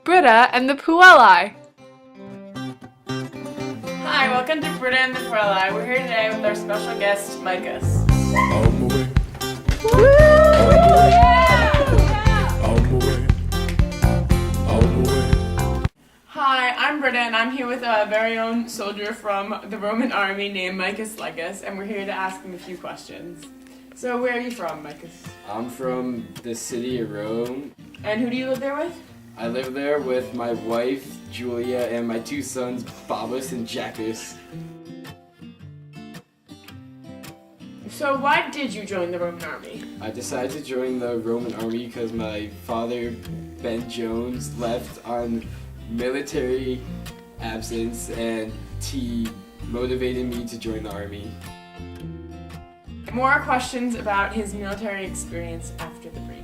Britta and the Puelli. Hi, welcome to Britta and the Puelli. We're here today with our special guest, Micus. On my way, Woo! on my way, on my way. Hi, I'm Britta and I'm here with a very own soldier from the Roman army named Micus Leggus, and we're here to ask him a few questions. So where are you from, Micus? I'm from the city of Rome. And who do you live there with? I live there with my wife, Julia, and my two sons, Babus and Jackus. So why did you join the Roman army? I decided to join the Roman army because my father, Ben Jones, left on military absence and he motivated me to join the army. More questions about his military experience after the break.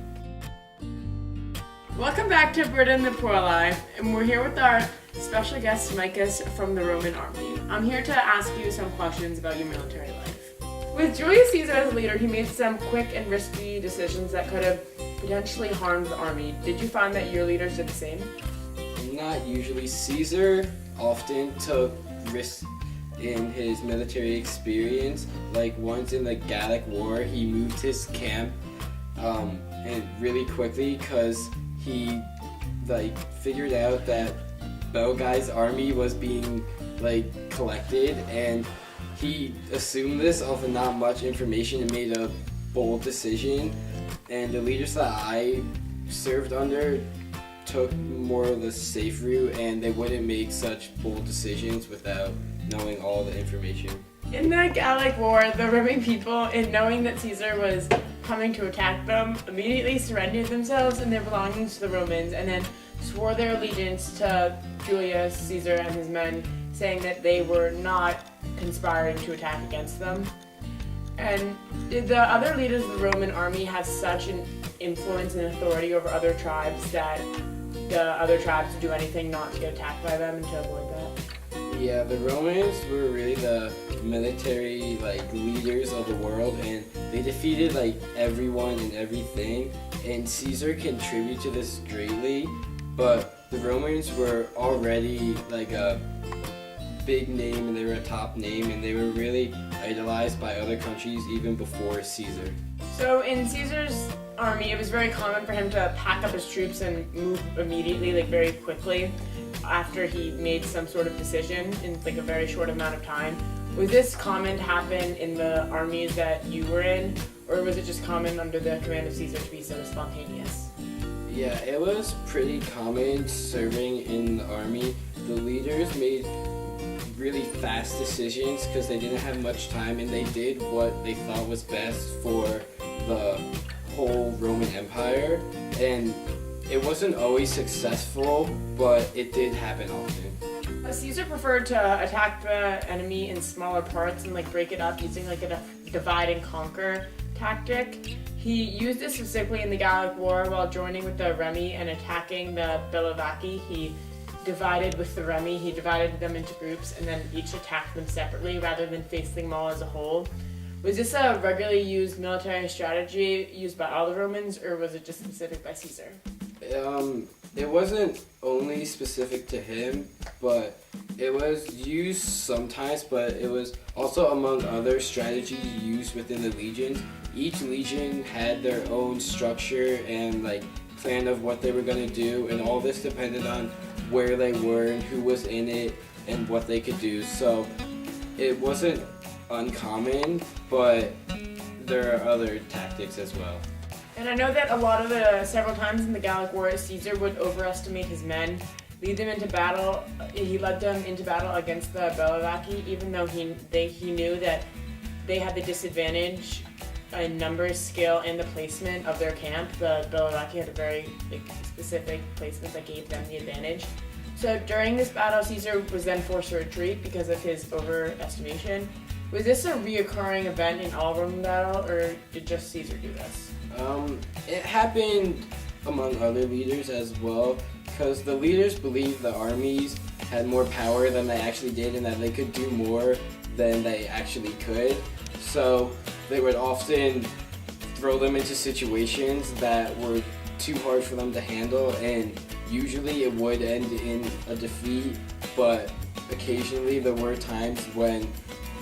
Welcome back to Britta and the Puelli, and we're here with our special guest Micus from the Roman army. I'm here to ask you some questions about your military life. With Julius Caesar as leader, he made some quick and risky decisions that could have potentially harmed the army. Did you find that your leaders did the same? Not usually. Caesar often took risks in his military experience. Like once in the Gallic War, he moved his camp and really quickly because he figured out that Belgai's army was being collected, and he assumed this off of not much information and made a bold decision. And the leaders that I served under took more of the safe route, and they wouldn't make such bold decisions without knowing all the information. In the Gallic War, the Roman people, in knowing that Caesar was coming to attack them, immediately surrendered themselves and their belongings to the Romans, and then swore their allegiance to Julius Caesar and his men, saying that they were not conspiring to attack against them. And did the other leaders of the Roman army have such an influence and authority over other tribes that the other tribes would do anything not to get attacked by them and to avoid that? Yeah, the Romans were really the military leaders of the world, and they defeated everyone and everything, and Caesar contributed to this greatly, but the Romans were already a big name, and they were a top name, and they were really idolized by other countries even before Caesar. So in Caesar's army, it was very common for him to pack up his troops and move immediately, very quickly, after he made some sort of decision in a very short amount of time. Was this common to happen in the armies that you were in, or was it just common under the command of Caesar to be so spontaneous? Yeah, it was pretty common serving in the army. The leaders made really fast decisions because they didn't have much time, and they did what they thought was best for the whole Roman Empire, and it wasn't always successful, but it did happen often. Caesar preferred to attack the enemy in smaller parts and break it up using a divide and conquer tactic. He used this specifically in the Gallic War while joining with the Remi and attacking the Bellovaci. He divided with the Remi, he divided them into groups and then each attacked them separately rather than facing them all as a whole. Was this a regularly used military strategy used by all the Romans, or was it just specific by Caesar? It wasn't only specific to him, but it was used sometimes, but it was also among other strategies used within the legions. Each legion had their own structure and plan of what they were going to do, and all this depended on where they were and who was in it and what they could do. So it wasn't uncommon, but there are other tactics as well. And I know that several times in the Gallic War, Caesar would overestimate his men, lead them into battle. He led them into battle against the Bellovaci, even though he knew that they had the disadvantage in numbers, skill, and the placement of their camp. The Bellovaci had a very specific placement that gave them the advantage. So during this battle, Caesar was then forced to retreat because of his overestimation. Was this a reoccurring event in all Roman battle, or did just Caesar do this? It happened among other leaders as well, because the leaders believed the armies had more power than they actually did and that they could do more than they actually could. So they would often throw them into situations that were too hard for them to handle, and usually it would end in a defeat, but occasionally there were times when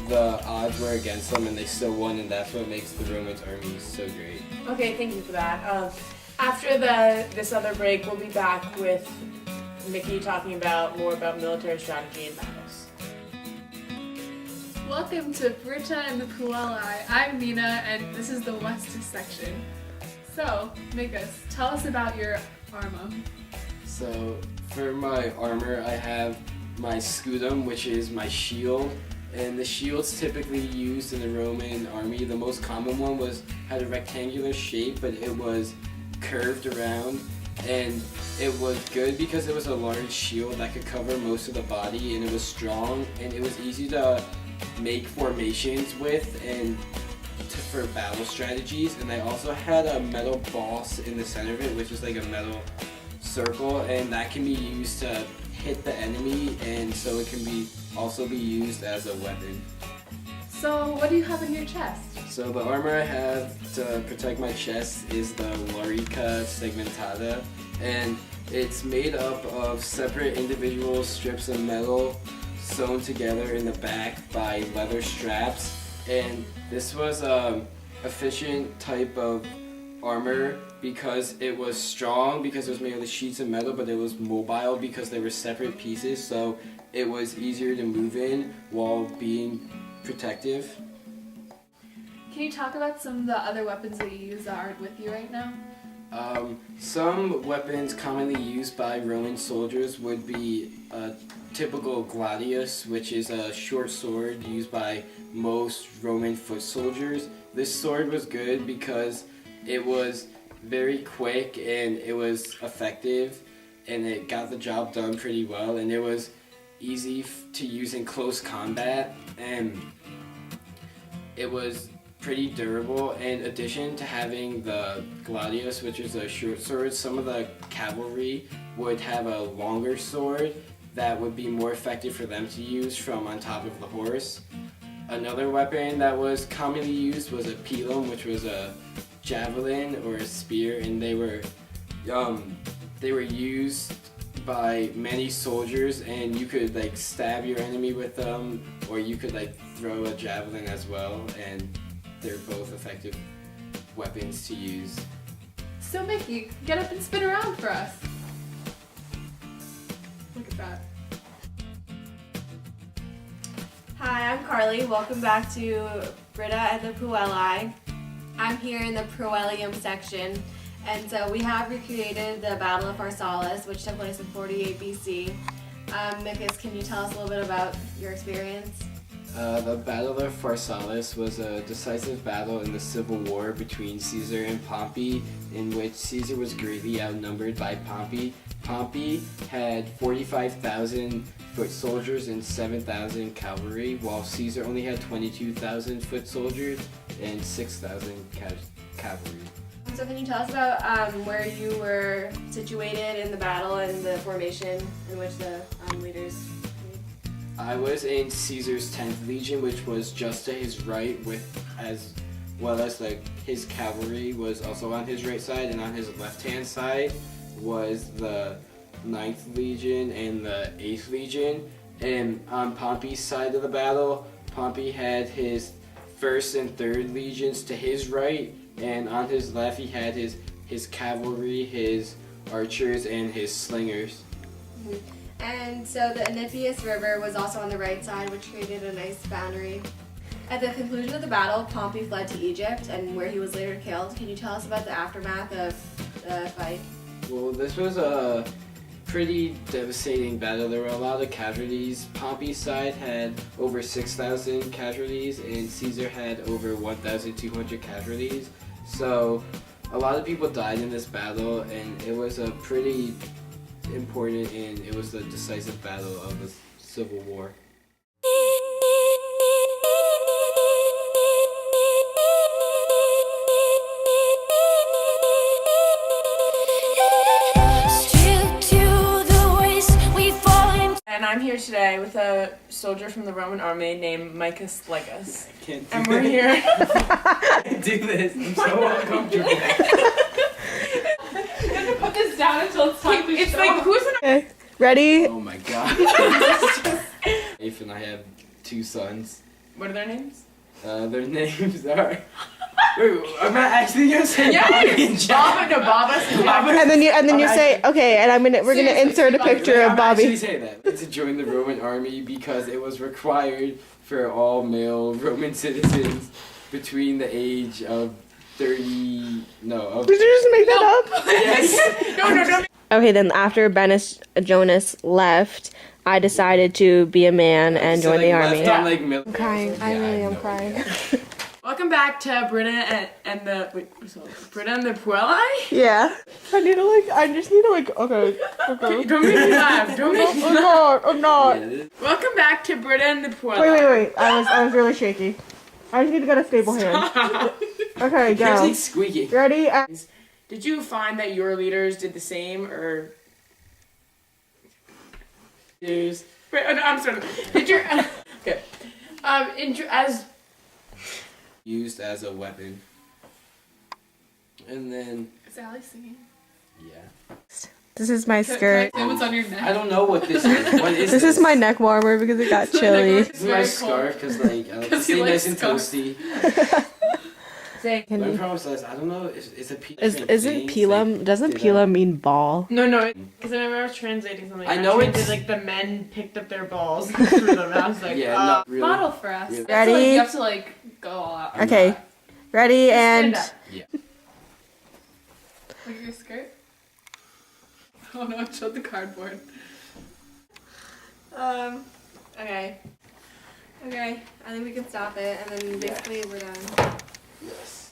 the odds were against them and they still won, and that's what makes the Romans' armies so great. Okay, thank you for that. After this other break, we'll be back with Mickey talking more about military strategy and battles. Welcome to Britta and the Puelai. I'm Mina, and this is the West section. So, Mikas, tell us about your armor. So for my armor, I have my scudum, which is my shield, and the shield's typically used in the Roman army. The most common one had a rectangular shape, but it was curved around, and it was good because it was a large shield that could cover most of the body, and it was strong, and it was easy to make formations with and for battle strategies. And I also had a metal boss in the center of it, which is like a metal circle, and that can be used to hit the enemy, and so it can also be used as a weapon. So, what do you have in your chest? So the armor I have to protect my chest is the Lorica Segmentata, and it's made up of separate individual strips of metal sewn together in the back by leather straps. And this was an efficient type of armor because it was strong, because it was made of the sheets of metal, but it was mobile because they were separate pieces, so it was easier to move in while being protective. Can you talk about some of the other weapons that you use that aren't with you right now? Some weapons commonly used by Roman soldiers would be a typical gladius, which is a short sword used by most Roman foot soldiers. This sword was good because it was very quick and it was effective, and it got the job done pretty well, and it was easy to use in close combat, and it was pretty durable. In addition to having the gladius, which is a short sword, some of the cavalry would have a longer sword that would be more effective for them to use from on top of the horse. Another weapon that was commonly used was a pilum, which was a javelin or a spear, and they were used by many soldiers, and you could like stab your enemy with them, or you could like throw a javelin as well, and they're both effective weapons to use. So Mickey, get up and spin around for us. Look at that. Hi, I'm Carly. Welcome back to Britta and the Puelai. I'm here in the Proelium section, and so we have recreated the Battle of Pharsalus, which took place in 48 BC. Mikas, can you tell us a little bit about your experience? The Battle of Pharsalus was a decisive battle in the civil war between Caesar and Pompey, in which Caesar was greatly outnumbered by Pompey. Pompey had 45,000 foot soldiers and 7,000 cavalry, while Caesar only had 22,000 foot soldiers and 6,000 cavalry. So can you tell us about where you were situated in the battle and the formation in which the leaders made? I was in Caesar's 10th Legion, which was just to his right, as well as like his cavalry was also on his right side, and on his left-hand side was the 9th Legion and the 8th Legion. And on Pompey's side of the battle, Pompey had his 1st and 3rd Legions to his right, and on his left he had his cavalry, his archers, and his slingers. Mm-hmm. And so the Enipeus River was also on the right side, which created a nice boundary. At the conclusion of the battle, Pompey fled to Egypt, and where he was later killed. Can you tell us about the aftermath of the fight? Well, this was a pretty devastating battle. There were a lot of casualties. Pompey's side had over 6,000 casualties, and Caesar had over 1,200 casualties. So a lot of people died in this battle, and it was a pretty important, and it was the decisive battle of the Civil War. And I'm here today with a soldier from the Roman army named Micus Legus. I can't do And we're here. I can't do this. I'm so uncomfortable. You have to put this down until it's time to It's show. like who's in Okay. Ready? Oh my god. Rafe and I have 2 sons. What are their names? Their names are. Wait, I'm not actually gonna say Yeah, Bobby and Jack. Baba and Jack. And then you say, okay, and we're gonna Seriously, insert a Bobby. picture I'm of actually Bobby. saying that. To join the Roman army because it was required for all male Roman citizens between the age of 30. No, of. Did you just make that up? Yes. No. Okay, then after Jonas left, I decided to be a man and So, join the like, army. left on, like, military. Crying. I Yeah, really have am no crying. idea. Welcome back to Britta and the Britta and the Puelli. Yeah. I just need to okay. Don't make me laugh. Don't make me laugh. I'm not. Yeah, this- Welcome back to Britta and the Puelli. Wait. I was really shaky. I just need to get a stable hand. Okay, It's go. like squeaky. Ready? Did you find that your leaders did the same, or? Wait, no, I'm sorry. Did your okay? As Used as a weapon. And then, Is Allie singing? yeah. This is my Can skirt. I say what's on your neck? I don't know what this is. What is This is my neck warmer because it got chilly. This is my scarf because, like, I like to 'Cause he stay likes nice and scarves. toasty. say My promise is, I don't know, it's a P. Isn't Pila? Doesn't Pila mean ball? no, because I remember I was translating something. I know it's it's- like the men picked up their balls and threw them. I was like, Yeah, not really. Model for us. Really. That's like, Ready? you have to like go all out. I'm Okay. not. Ready and Stand up. Look at your skirt. Oh no, it showed the cardboard. Okay. Okay. I think we can stop it, and then basically we're done. Yes.